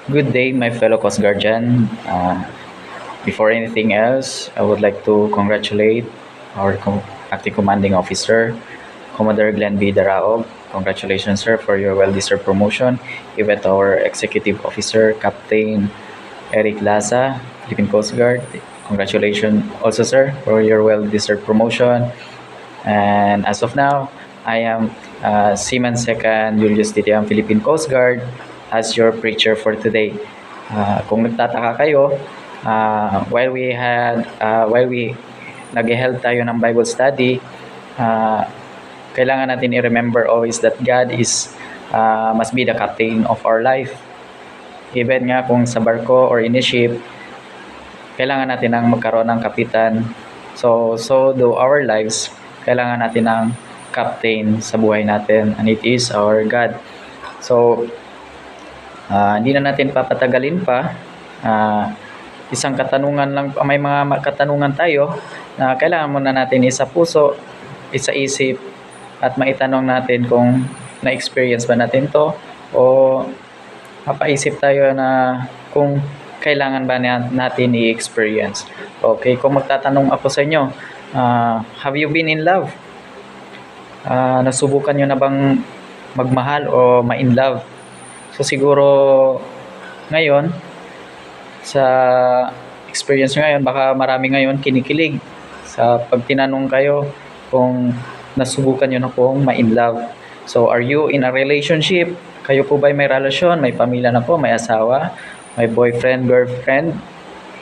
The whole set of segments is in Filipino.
Good day, my fellow Coast Guardian. Before anything else, I would like to congratulate our acting commanding officer, Commodore Glenn B. Daraog. Congratulations, sir, for your well-deserved promotion. Even to our executive officer, Captain Eric Laza, Philippine Coast Guard. Congratulations also, sir, for your well-deserved promotion. And as of now, I am Seaman Second Julius Titiang, Philippine Coast Guard, as your preacher for today. Kung nagtataka kayo, while we nag-held tayo ng Bible study, uh, kailangan natin i-remember always that God must be the captain of our life. Even nga kung sa barko or in a ship, kailangan natin ng magkaroon ng kapitan. So do our lives, kailangan natin ng captain sa buhay natin, and it is our God. So, hindi na natin papatagalin pa. Isang katanungan lang, may mga katanungan tayo na kailangan muna natin isa puso, isa isip, at maitanong natin kung na-experience ba natin to, o mapaisip tayo na kung kailangan ba natin i-experience. Okay, kung magtatanong ako sa inyo, have you been in love? Nasubukan nyo na bang magmahal o ma-in love? So siguro ngayon, sa experience nyo ngayon, baka marami ngayon kinikilig sa pag tinanong kayo kung nasubukan nyo na pong ma-in love. So are you in a relationship? Kayo po ba may relasyon, may pamilya na po, may asawa, may boyfriend, girlfriend,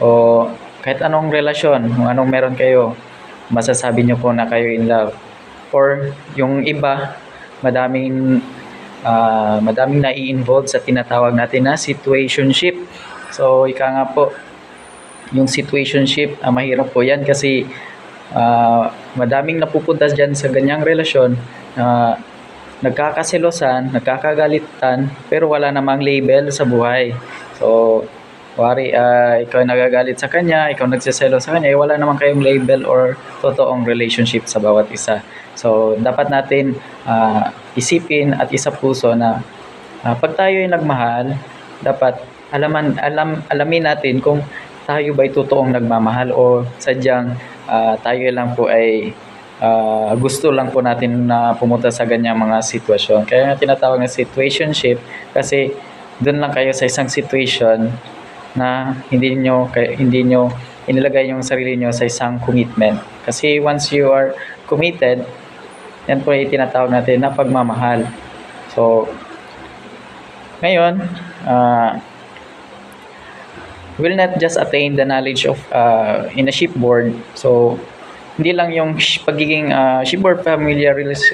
o kahit anong relasyon, kung anong meron kayo, masasabi nyo po na kayo in love. Or yung iba, madaming nai-involve sa tinatawag natin na situationship. So ika nga po, yung situationship, mahirap po yan kasi madaming napupunta dyan sa ganyang relasyon, nagkakaselosan, nagkakagalitan, pero wala namang label sa buhay. So, ikaw nagagalit sa kanya, ikaw nagsiselo sa kanya, wala namang kayong label or totoong relationship sa bawat isa. So, dapat natin isipin at isa puso na pag tayo ay nagmahal, dapat alamin natin kung tayo ba'y totoong nagmamahal o sadyang tayo lang po ay gusto lang po natin na pumunta sa ganyang mga sitwasyon. Kaya tinatawag na situationship kasi doon lang kayo sa isang situation na hindi nyo inilagay yung sarili nyo sa isang commitment. Kasi once you are committed, yan po ay tinatawag natin na pagmamahal. So, ngayon, will not just attain the knowledge of in a shipboard. So, hindi lang yung pagiging shipboard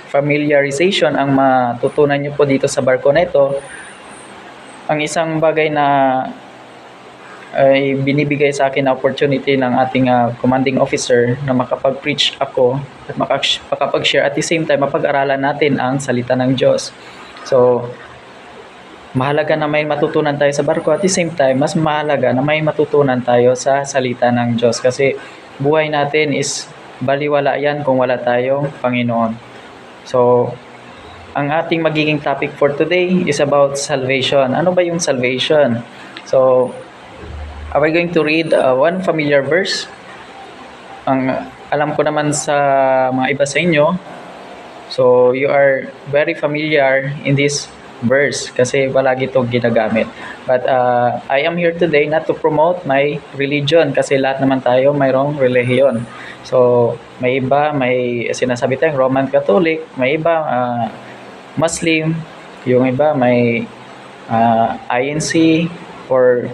familiarization ang matutunan nyo po dito sa barko na ito. Ang isang bagay na ay binibigay sa akin na opportunity ng ating commanding officer na makapag-preach ako at makapag-share at the same time mapag-aralan natin ang salita ng Diyos. So, mahalaga na may matutunan tayo sa barko at the same time, mas mahalaga na may matutunan tayo sa salita ng Diyos kasi buhay natin is baliwala yan kung wala tayong Panginoon. So, ang ating magiging topic for today is about salvation. Ano ba yung salvation? So, are we going to read one familiar verse? Ang alam ko naman sa mga iba sa inyo, so you are very familiar in this verse kasi palagi itong ginagamit. But I am here today not to promote my religion kasi lahat naman tayo mayroong relihiyon. So, may iba, may sinasabi tayong Roman Catholic, may iba Muslim, yung iba may INC or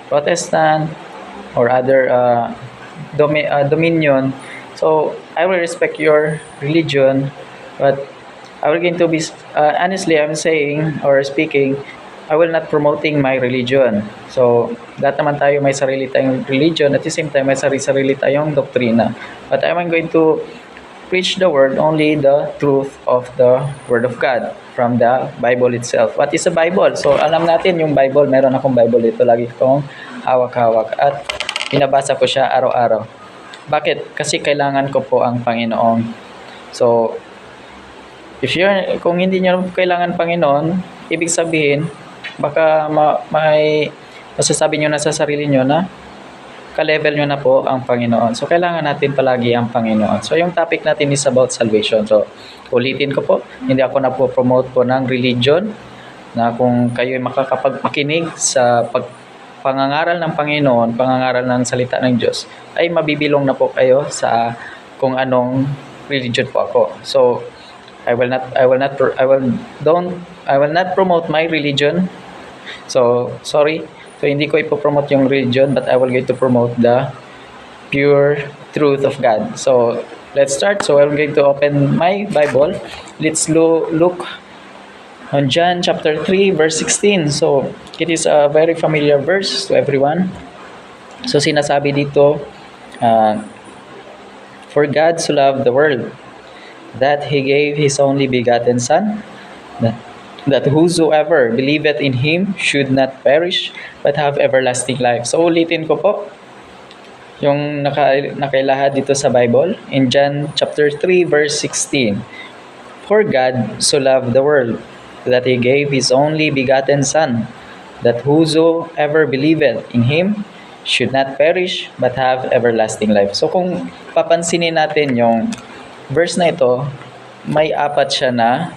Protestant or other Dominion. So, I will respect your religion, but I will going to be, honestly, I'm saying or speaking, I will not promoting my religion. So, lahat naman tayo may sarili tayong religion, at the same time, may sarili tayong doktrina. But I'm going to preach the word, only the truth of the Word of God from the Bible itself. What is the Bible? So, alam natin yung Bible, meron akong Bible dito, lagi kong hawak-hawak at binabasa ko siya araw-araw. Bakit? Kasi kailangan ko po ang Panginoon. So, kung hindi nyo kailangan Panginoon, ibig sabihin, baka may masasabi nyo na sa sarili nyo na ka-level nyo na po ang Panginoon. So, kailangan natin palagi ang Panginoon. So, yung topic natin is about salvation. So, ulitin ko po, hindi ako na po promote po ng religion na kung kayo ay makakapagpakinig sa pangangaral ng Panginoon, pangangaral ng salita ng Diyos, ay mabibilong na po kayo sa kung anong religion po ako. So, I will not promote my religion. So, sorry. So, hindi ko ipopromote yung religion, but I will going to promote the pure truth of God. So, let's start. So, I'm going to open my Bible. Let's look on John chapter 3, verse 16. So, it is a very familiar verse to everyone. So, sinasabi dito, for God so loved the world, that He gave His only begotten Son, that whosoever believeth in Him should not perish, but have everlasting life. So, ulitin ko po yung nakailahad dito sa Bible. In John chapter 3, verse 16. For God so loved the world, that He gave His only begotten Son, that whosoever believeth in Him should not perish, but have everlasting life. So, kung papansinin natin yung verse na ito, may 4 siya na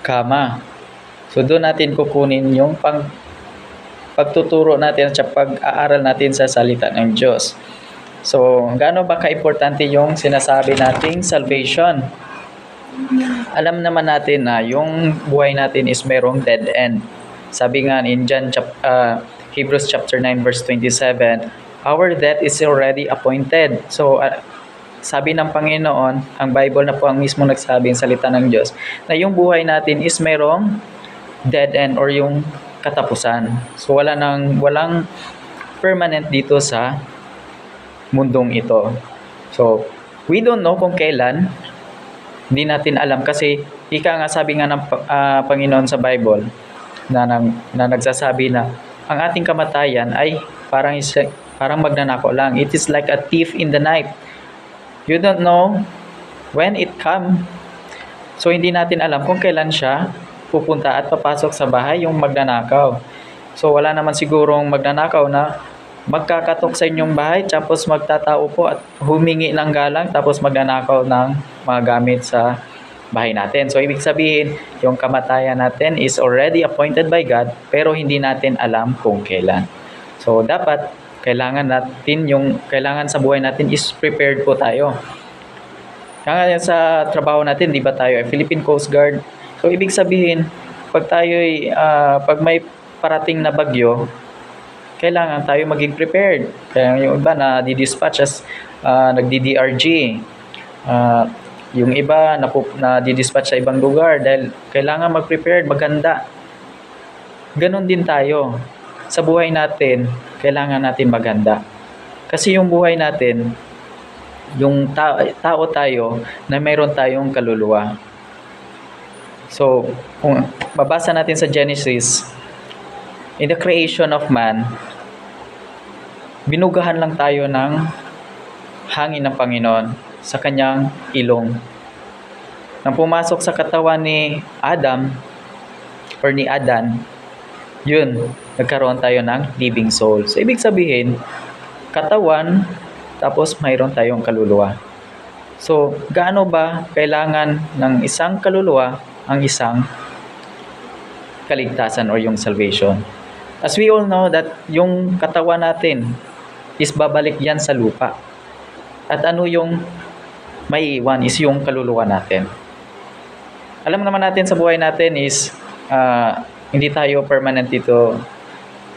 kama. So, doon natin kukunin yung pagtuturo natin at pag-aaral natin sa salita ng Diyos. So, gaano ba ka-importante yung sinasabi nating salvation? Alam naman natin na yung buhay natin is merong dead end. Sabi nga in Hebrews chapter 9 verse 27, our death is already appointed. So, sabi ng Panginoon, ang Bible na po ang mismo nagsabing salita ng Diyos, na yung buhay natin is merong dead end or yung katapusan. So, walang permanent dito sa mundong ito. So, we don't know kung kailan. Hindi natin alam kasi sabi nga ng Panginoon sa Bible na nagsasabi na ang ating kamatayan ay parang magnanako lang. It is like a thief in the night. You don't know when it come. So, hindi natin alam kung kailan siya pupunta at papasok sa bahay yung magnanakaw. So, wala naman sigurong magnanakaw na magkakatok sa inyong bahay tapos magtatao po at humingi ng galang tapos magnanakaw ng mga gamit sa bahay natin. So, ibig sabihin, yung kamatayan natin is already appointed by God pero hindi natin alam kung kailan. So, dapat kailangan sa buhay natin is prepared po tayo. Kaya sa trabaho natin, di ba tayo ay Philippine Coast Guard? So, ibig sabihin, pag may parating na bagyo, kailangan tayo maging prepared. Kaya yung iba na di-dispatch as nagdi-DRG. Yung iba na di-dispatch sa ibang lugar dahil kailangan mag-prepared, maganda. Ganon din tayo. Sa buhay natin, kailangan natin maganda. Kasi yung buhay natin, yung tao tayo na mayroon tayong kaluluwa. So, kung babasa natin sa Genesis, in the creation of man, binugahan lang tayo ng hangin ng Panginoon sa kanyang ilong. Nang pumasok sa katawan ni Adam or ni Adan, yun, nagkaroon tayo ng living soul. So, ibig sabihin, katawan, tapos mayroon tayong kaluluwa. So, gaano ba kailangan ng isang kaluluwa ang isang kaligtasan or yung salvation? As we all know that yung katawan natin is babalik yan sa lupa. At ano yung may iwan is yung kaluluwa natin. Alam naman natin sa buhay natin is hindi tayo permanent dito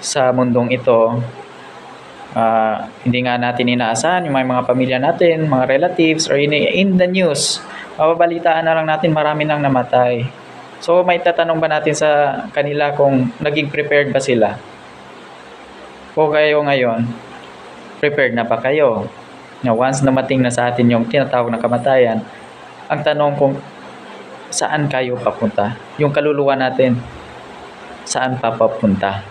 sa mundong ito. Hindi nga natin inaasahan yung mga pamilya natin, mga relatives, or in the news, mababalitaan na lang natin marami nang namatay. So, may tatanong ba natin sa kanila kung naging prepared ba sila? O kayo ngayon, prepared na ba kayo? Now, once namating na sa atin yung tinatawag na kamatayan, ang tanong kung saan kayo papunta? Yung kaluluwa natin, saan pa papunta?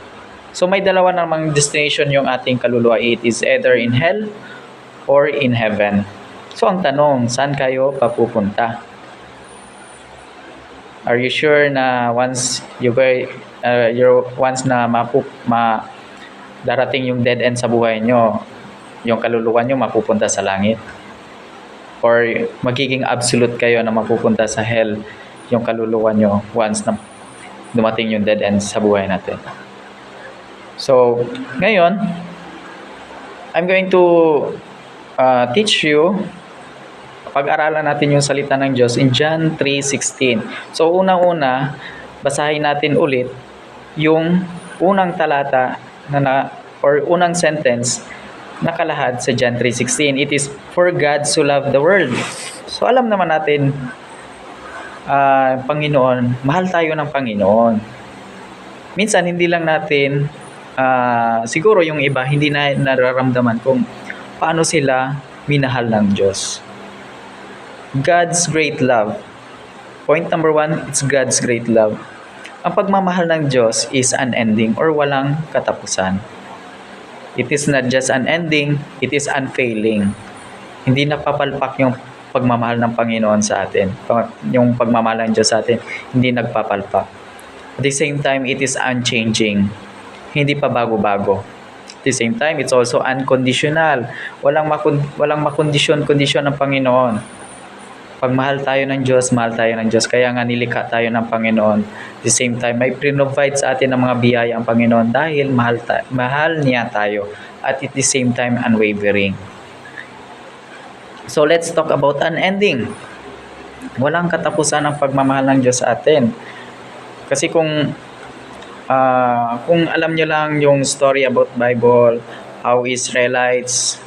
So, may dalawa namang destination yung ating kaluluwa. It is either in hell or in heaven. So, ang tanong, saan kayo papupunta? Are you sure na once na darating yung dead end sa buhay nyo, yung kaluluwa nyo mapupunta sa langit. Or magiging absolute kayo na mapupunta sa hell yung kaluluwa nyo once na dumating yung dead end sa buhay natin. So, ngayon, I'm going to teach you, pag-aralan natin yung salita ng Diyos in John 3:16. So, unang-una, basahin natin ulit yung unang talata or unang sentence na kalahad sa John 3:16. It is, "For God so loved the world." So, alam naman natin, Panginoon, mahal tayo ng Panginoon. Minsan, hindi lang natin, siguro yung iba, hindi na nararamdaman kung paano sila minahal ng Diyos. God's great love. Point number 1, it's God's great love. Ang pagmamahal ng Diyos is unending or walang katapusan. It is not just unending, it is unfailing. Hindi napapalpak yung pagmamahal ng Panginoon sa atin. Yung pagmamahal ng Diyos sa atin, hindi nagpapalpak. At the same time, it is unchanging. Hindi pa bago-bago. At the same time, it's also unconditional. Walang makondisyon-kondisyon ng Panginoon. Pag mahal tayo ng Diyos, mahal tayo ng Diyos. Kaya nga nilikha tayo ng Panginoon. At the same time, may provide sa atin ng mga biyaya ang Panginoon dahil mahal niya tayo. At at the same time, unwavering. So let's talk about unending. Walang katapusan ang pagmamahal ng Diyos sa atin. Kasi kung alam niyo lang yung story about Bible, how Israelites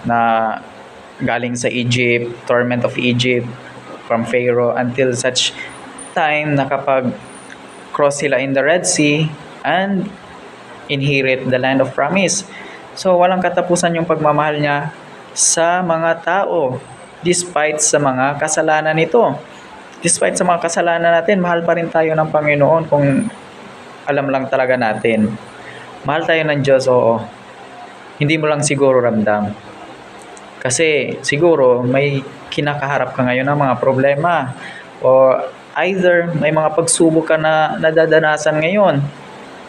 na galing sa Egypt, torment of Egypt, from Pharaoh, until such time na kapag cross sila in the Red Sea and inherit the land of promise. So walang katapusan yung pagmamahal niya sa mga tao, despite sa mga kasalanan nito. Despite sa mga kasalanan natin, mahal pa rin tayo ng Panginoon kung alam lang talaga natin. Mahal tayo ng Diyos, oo. Hindi mo lang siguro ramdam. Kasi siguro may kinakaharap ka ngayon ng mga problema. O either may mga pagsubok ka na nadadanasan ngayon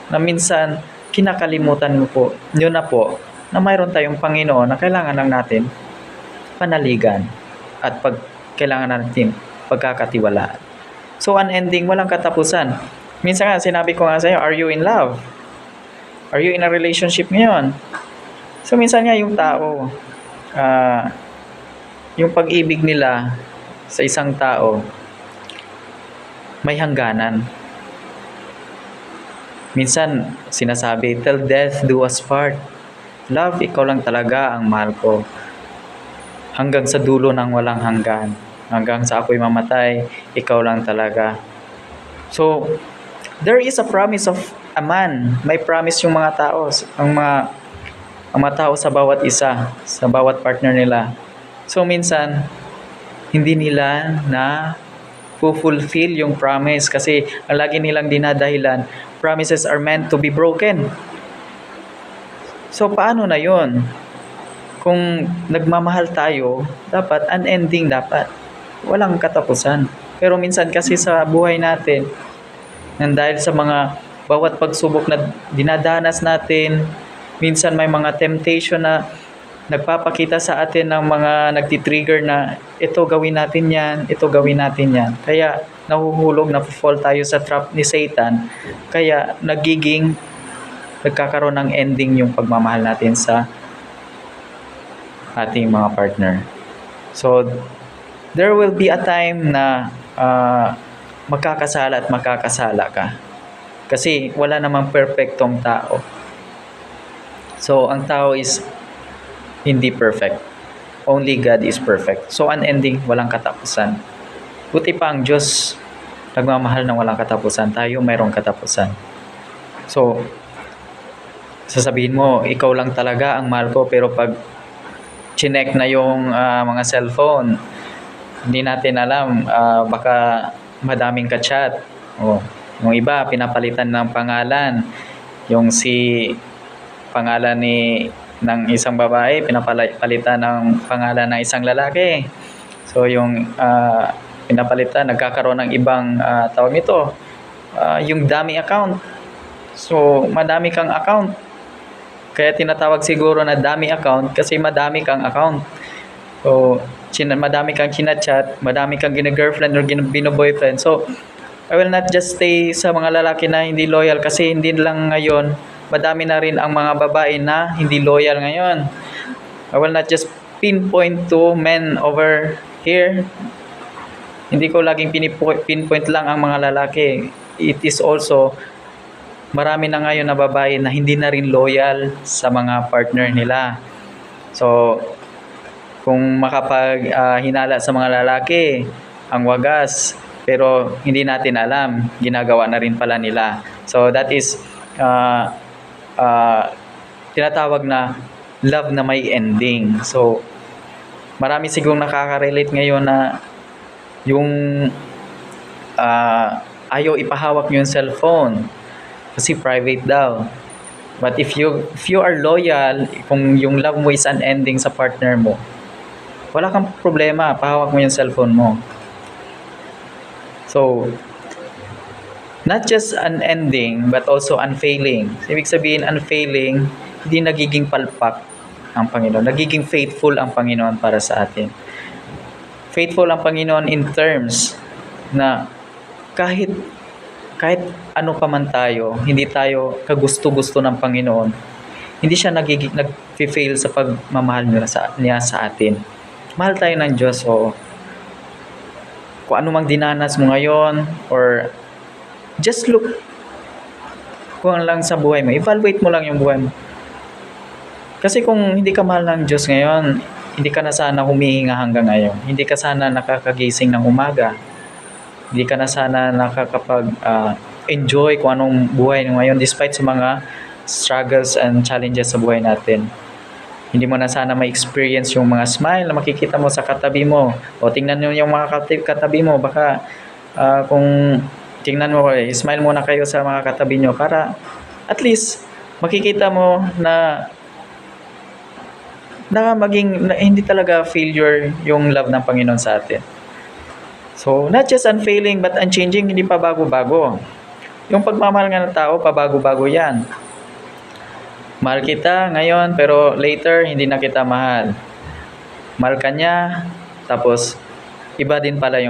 na minsan kinakalimutan mo po, yun na po, na mayroon tayong Panginoon na kailangan lang natin panaligan at kailangan natin pagkakatiwalaan. So unending, walang katapusan. Minsan nga, sinabi ko nga sa iyo, are you in love? Are you in a relationship ngayon? So minsan nga yung tao, yung pag-ibig nila sa isang tao, may hangganan. Minsan, sinasabi, till death do us part. Love, ikaw lang talaga ang mahal ko. Hanggang sa dulo ng walang hanggan. Hanggang sa ako'y mamatay, ikaw lang talaga. So, there is a promise of a man. May promise yung mga tao, ang mga tao sa bawat isa, sa bawat partner nila. So, minsan, hindi nila na fulfill yung promise kasi ang lagi nilang dinadahilan, promises are meant to be broken. So, paano na yun? Kung nagmamahal tayo, dapat unending dapat. Walang katapusan. Pero minsan kasi sa buhay natin, nang dahil sa mga bawat pagsubok na dinadanas natin, minsan may mga temptation na nagpapakita sa atin ng mga nagtitrigger na ito gawin natin yan, ito gawin natin yan. Kaya nahuhulog, na-fall tayo sa trap ni Satan. Kaya nagkakaroon ng ending yung pagmamahal natin sa ating mga partner. So, there will be a time na magkakasala at magkakasala ka. Kasi wala namang perfectong tao. So, ang tao is hindi perfect. Only God is perfect. So, unending, walang katapusan. Buti pa ang Diyos, nagmamahal ng walang katapusan. Tayo, mayroong katapusan. So, sasabihin mo, ikaw lang talaga ang mahal ko, pero pag chinek na yung mga cellphone, hindi natin alam, baka madaming ka-chat. Yung iba, pinapalitan ng pangalan. Yung pangalan ng isang babae, pinapalitan ng pangalan ng isang lalaki. So, yung pinapalitan, nagkakaroon ng ibang tawag nito, yung dummy account. So, madami kang account. Kaya tinatawag siguro na dummy account kasi madami kang account. So, madami kang chinachat, madami kang gina-girlfriend or bino-boyfriend. So, I will not just stay sa mga lalaki na hindi loyal kasi hindi lang ngayon, madami na rin ang mga babae na hindi loyal ngayon. I will not just pinpoint to men over here. Hindi ko laging pinpoint lang ang mga lalaki. It is also, marami na ngayon na babae na hindi na rin loyal sa mga partner nila. So, kung hinala sa mga lalaki, ang wagas, pero hindi natin alam, ginagawa na rin pala nila. So, that is, tinatawag na love na may ending. So, marami sigurong nakaka-relate ngayon na yung ayaw ipahawak yung cellphone kasi private daw. But if you are loyal, kung yung love mo is unending sa partner mo, wala kang problema, pahawak mo yung cellphone mo. So, not just unending, but also unfailing. Ibig sabihin, unfailing, hindi nagiging palpak ang Panginoon. Nagiging faithful ang Panginoon para sa atin. Faithful ang Panginoon in terms na kahit ano pa man tayo, hindi tayo kagusto-gusto ng Panginoon, hindi siya nag-fail sa pagmamahal niya sa atin. Mahal tayo ng Diyos, o kung ano mang dinanas mo ngayon, or just look kung lang sa buhay mo, evaluate mo lang yung buhay mo. Kasi kung hindi ka mahal ng Diyos ngayon, hindi ka na sana humihinga hanggang ngayon. Hindi ka sana nakakagising ng umaga. Hindi ka na sana nakakapag-enjoy kung anong buhay ngayon despite sa mga struggles and challenges sa buhay natin. Hindi mo na sana ma-experience yung mga smile na makikita mo sa katabi mo. O tingnan nyo yung mga katabi mo. Baka kung tingnan mo, smile muna kayo sa mga katabi nyo para at least makikita mo na hindi talaga failure yung love ng Panginoon sa atin. So, not just unfailing but unchanging, hindi pa bago-bago. Yung pagmamahal nga ng tao, pabago-bago yan. Mahal kita ngayon, pero later, hindi na kita mahal. Mahal ka niya, tapos iba din pala yung